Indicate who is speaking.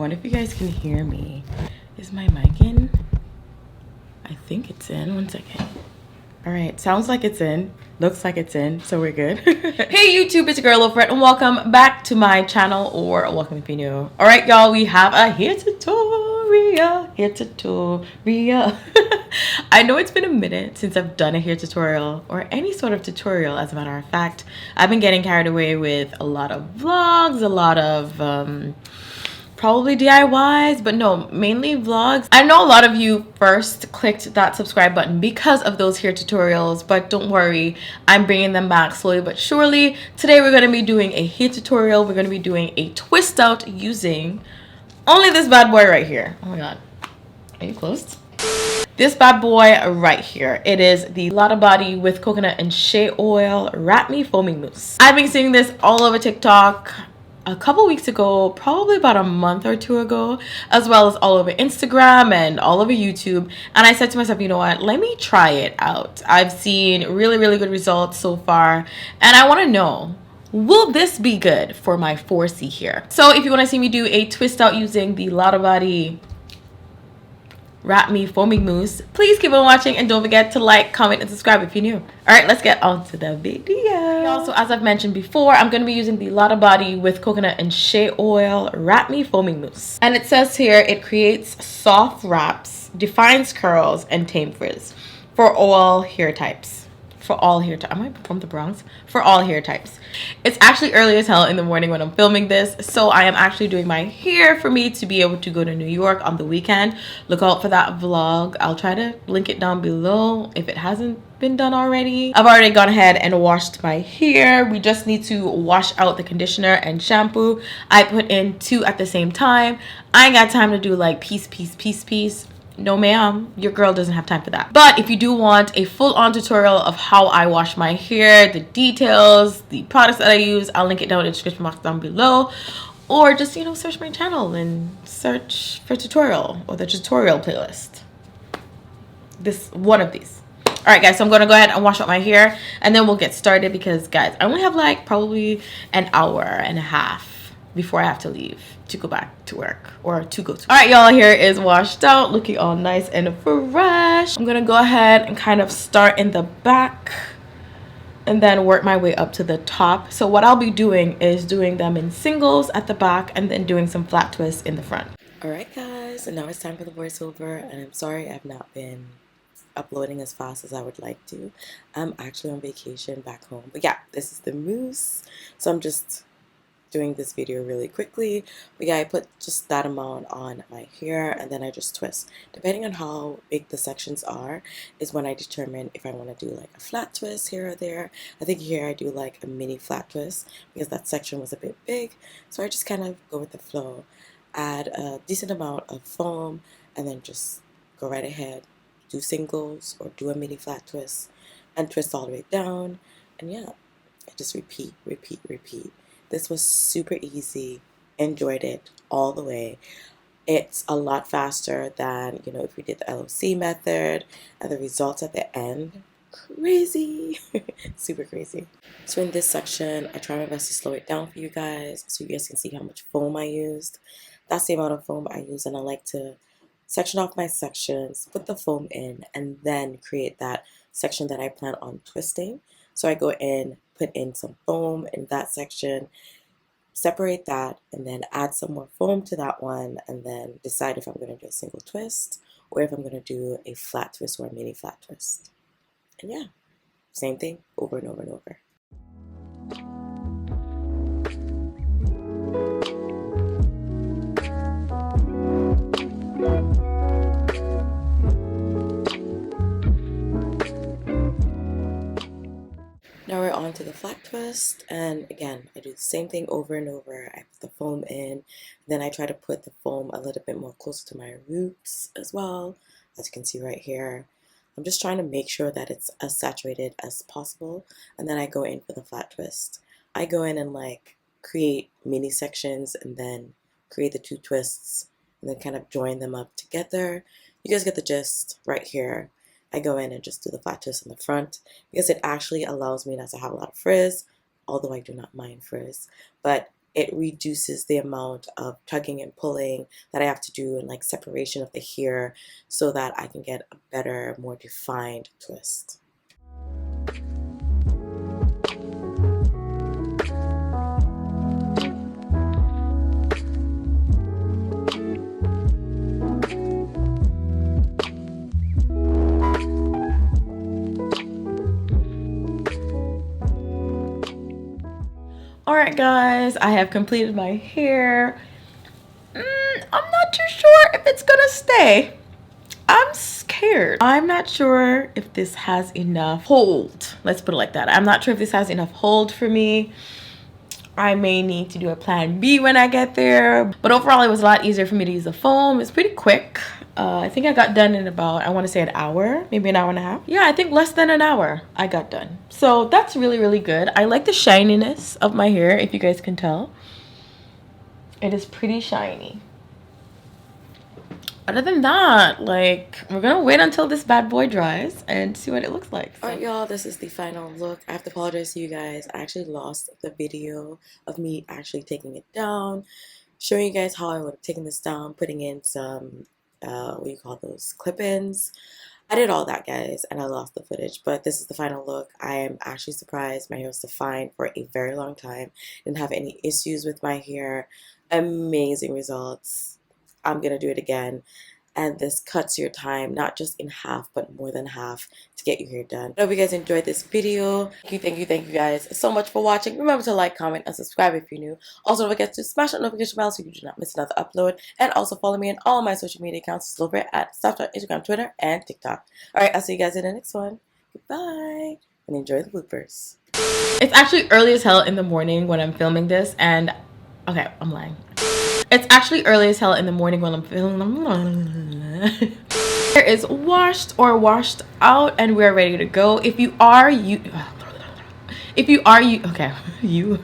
Speaker 1: wonder if you guys can hear me. Is my mic in? I think it's in. 1 second. All right, sounds like it's in. Looks like it's in, so we're good. Hey YouTube, it's your girl Loaferette, and welcome back to my channel, or welcome if you're new. All right, y'all, we have a hair tutorial. I know it's been a minute since I've done a hair tutorial or any sort of tutorial. As a matter of fact, I've been getting carried away with a lot of vlogs, a lot of probably DIYs, but no, mainly vlogs. I know a lot of you first clicked that subscribe button because of those hair tutorials, but don't worry, I'm bringing them back slowly but surely. Today we're going to be doing a hair tutorial. We're going to be doing a twist out using only this bad boy right here. Oh my god, are you close? This bad boy right here. It is the Lottabody with coconut and shea oil wrap me foaming mousse. I've been seeing this all over TikTok a couple weeks ago, probably about a month or two ago, as well as all over Instagram and all over YouTube. And I said to myself, you know what, let me try it out. I've seen really good results so far, and I want to know, will this be good for my 4C here? So if you want to see me do a twist out using the Lottabody wrap me foaming mousse, please keep on watching, and don't forget to like, comment, and subscribe if you're new. All right, let's get on to the video. Also, as I've mentioned before, I'm going to be using the Lottabody with coconut and shea oil wrap me foaming mousse, and it says here it creates soft wraps, defines curls, and tame frizz for all hair types. For all hair types. Am I from the Bronx? For all hair types. It's actually early as hell in the morning when I'm filming this, so I am actually doing my hair for me to be able to go to New York on the weekend. Look out for that vlog. I'll try to link it down below if it hasn't been done already. I've already gone ahead and washed my hair. We just need to wash out the conditioner and shampoo. I put in 2 at the same time. I ain't got time to do like piece. No ma'am, your girl doesn't have time for that. But if you do want a full-on tutorial of how I wash my hair, the details, the products that I use, I'll link it down in the description box down below. Or just, you know, search my channel and search for tutorial or the tutorial playlist. This one of these. All right guys, so I'm gonna go ahead and wash out my hair, and then we'll get started, because guys, I only have like probably an hour and a half before I have to leave to go back to work, or to go to. All right, y'all, hair is washed out, looking all nice and fresh. I'm gonna go ahead and kind of start in the back and then work my way up to the top. So what I'll be doing is doing them in singles at the back and then doing some flat twists in the front. All right guys, and now it's time for the voiceover, and I'm sorry I've not been uploading as fast as I would like to. I'm actually on vacation back home, but yeah, this is the mousse, so I'm just doing this video really quickly. But yeah, I put just that amount on my hair, and then I just twist. Depending on how big the sections are is when I determine if I want to do like a flat twist here or there. I think here I do like a mini flat twist because that section was a bit big, so I just kind of go with the flow, add a decent amount of foam, and then just go right ahead, do singles or do a mini flat twist and twist all the way down. And yeah, I just repeat. This was super easy. Enjoyed it all the way. It's a lot faster than, you know, if we did the LOC method, and the results at the end, crazy. Super crazy. So in this section, I try my best to slow it down for you guys so you guys can see how much foam I used. That's the amount of foam I use, and I like to section off my sections, put the foam in, and then create that section that I plan on twisting. So I go in, put in some foam in that section, separate that, and then add some more foam to that one, and then decide if I'm going to do a single twist or if I'm going to do a flat twist or a mini flat twist. And yeah, same thing over and over and over. Now we're on to the flat twist, and again, I do the same thing over and over. I put the foam in, then I try to put the foam a little bit more closer to my roots as well, as you can see right here. I'm just trying to make sure that it's as saturated as possible, and then I go in for the flat twist. I go in and like create mini sections and then create the 2 twists and then kind of join them up together. You guys get the gist right here. I go in and just do the flat twist in the front because it actually allows me not to have a lot of frizz, although I do not mind frizz. But
Speaker 2: it reduces the amount of tugging and pulling that I have to do and like separation of the hair so that I can get a better, more defined twist.
Speaker 1: Alright guys, I have completed my hair. I'm not too sure if it's gonna stay. I'm scared. I'm not sure if this has enough hold. Let's put it like that. I'm not sure if this has enough hold for me. I may need to do a plan B when I get there. But overall, it was a lot easier for me to use the foam. It's pretty quick. I think I got done in about, I want to say an hour, maybe an hour and a half. Yeah, I think less than an hour I got done. So that's really, really good. I like the shininess of my hair, if you guys can tell. It is pretty shiny. Other than that, like, we're gonna wait until this bad boy dries and see what it looks like.
Speaker 2: Alright y'all, this is the final look. I have to apologize to you guys. I actually lost the video of me actually taking it down, showing you guys how I would have taken this down, putting in some, what do you call those, clip-ins. I did all that, guys, and I lost the footage, but this is the final look. I am actually surprised. My hair was defined for a very long time. Didn't have any issues with my hair. Amazing results. I'm gonna do it again, and this cuts your time not just in half but more than half to get your hair done. I hope you guys enjoyed this video. Thank you guys so much for watching. Remember to like, comment, and subscribe if you're new. Also don't forget to smash that notification bell so you do not miss another upload, and also follow me on all my social media accounts, Loaferette at Snapchat, Instagram, Twitter, and TikTok. Alright, I'll see you guys in the next one. Goodbye, and enjoy the bloopers.
Speaker 1: It's actually early as hell in the morning when I'm filming this, and okay, I'm lying. It's actually early as hell in the morning when I'm filming. Hair is washed or washed out, and we're ready to go. If you are, okay, you